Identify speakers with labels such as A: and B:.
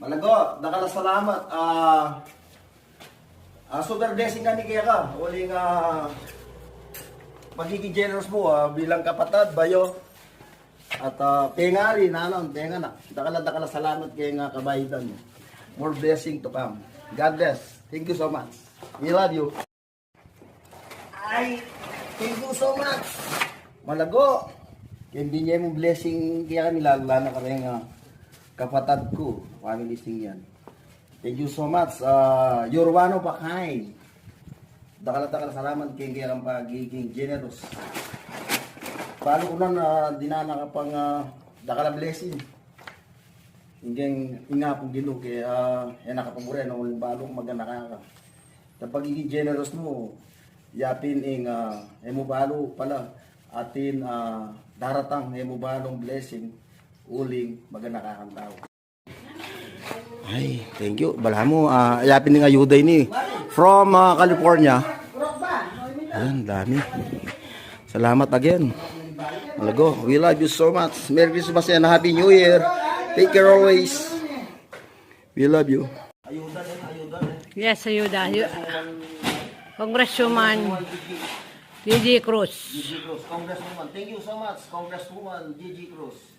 A: Malago, nakala salamat. Super blessing ka ni Kaya ka. Uling magiging generous mo bilang kapatid, bayo. At pengali, nanon, penga na. Dakala salamat kaya nga kabahidan mo. More blessing to come. God bless. Thank you so much. We love you. Ay, thank you so much. Malago. Kaya hindi niya mo blessing kaya kami lalo na ka rin kapatid ko. Family sing yan. Thank you so much. You're one of a kind. Dakala salamat kaya ang pagiging generous. Paano ko na dinana ka pang dakala blessing. Hinggang inga pong gino kaya nakapagure no balong maganda ka. Sa pagiging generous mo, yapin mo balo pala atin daratang mo balong blessing uling maganda ka ang tao. Ay, thank you. Bala mo, yapin ng ayuda ini from California. Ayan, dami. Salamat again. Malago, we love you so much. Merry Christmas and Happy New Year. Take care always. We love you. Ayuda.
B: Yes, ayuda. Congresswoman Gigi Cruz.
A: Gigi Cruz, Congresswoman. Thank you so much, Congresswoman Gigi Cruz.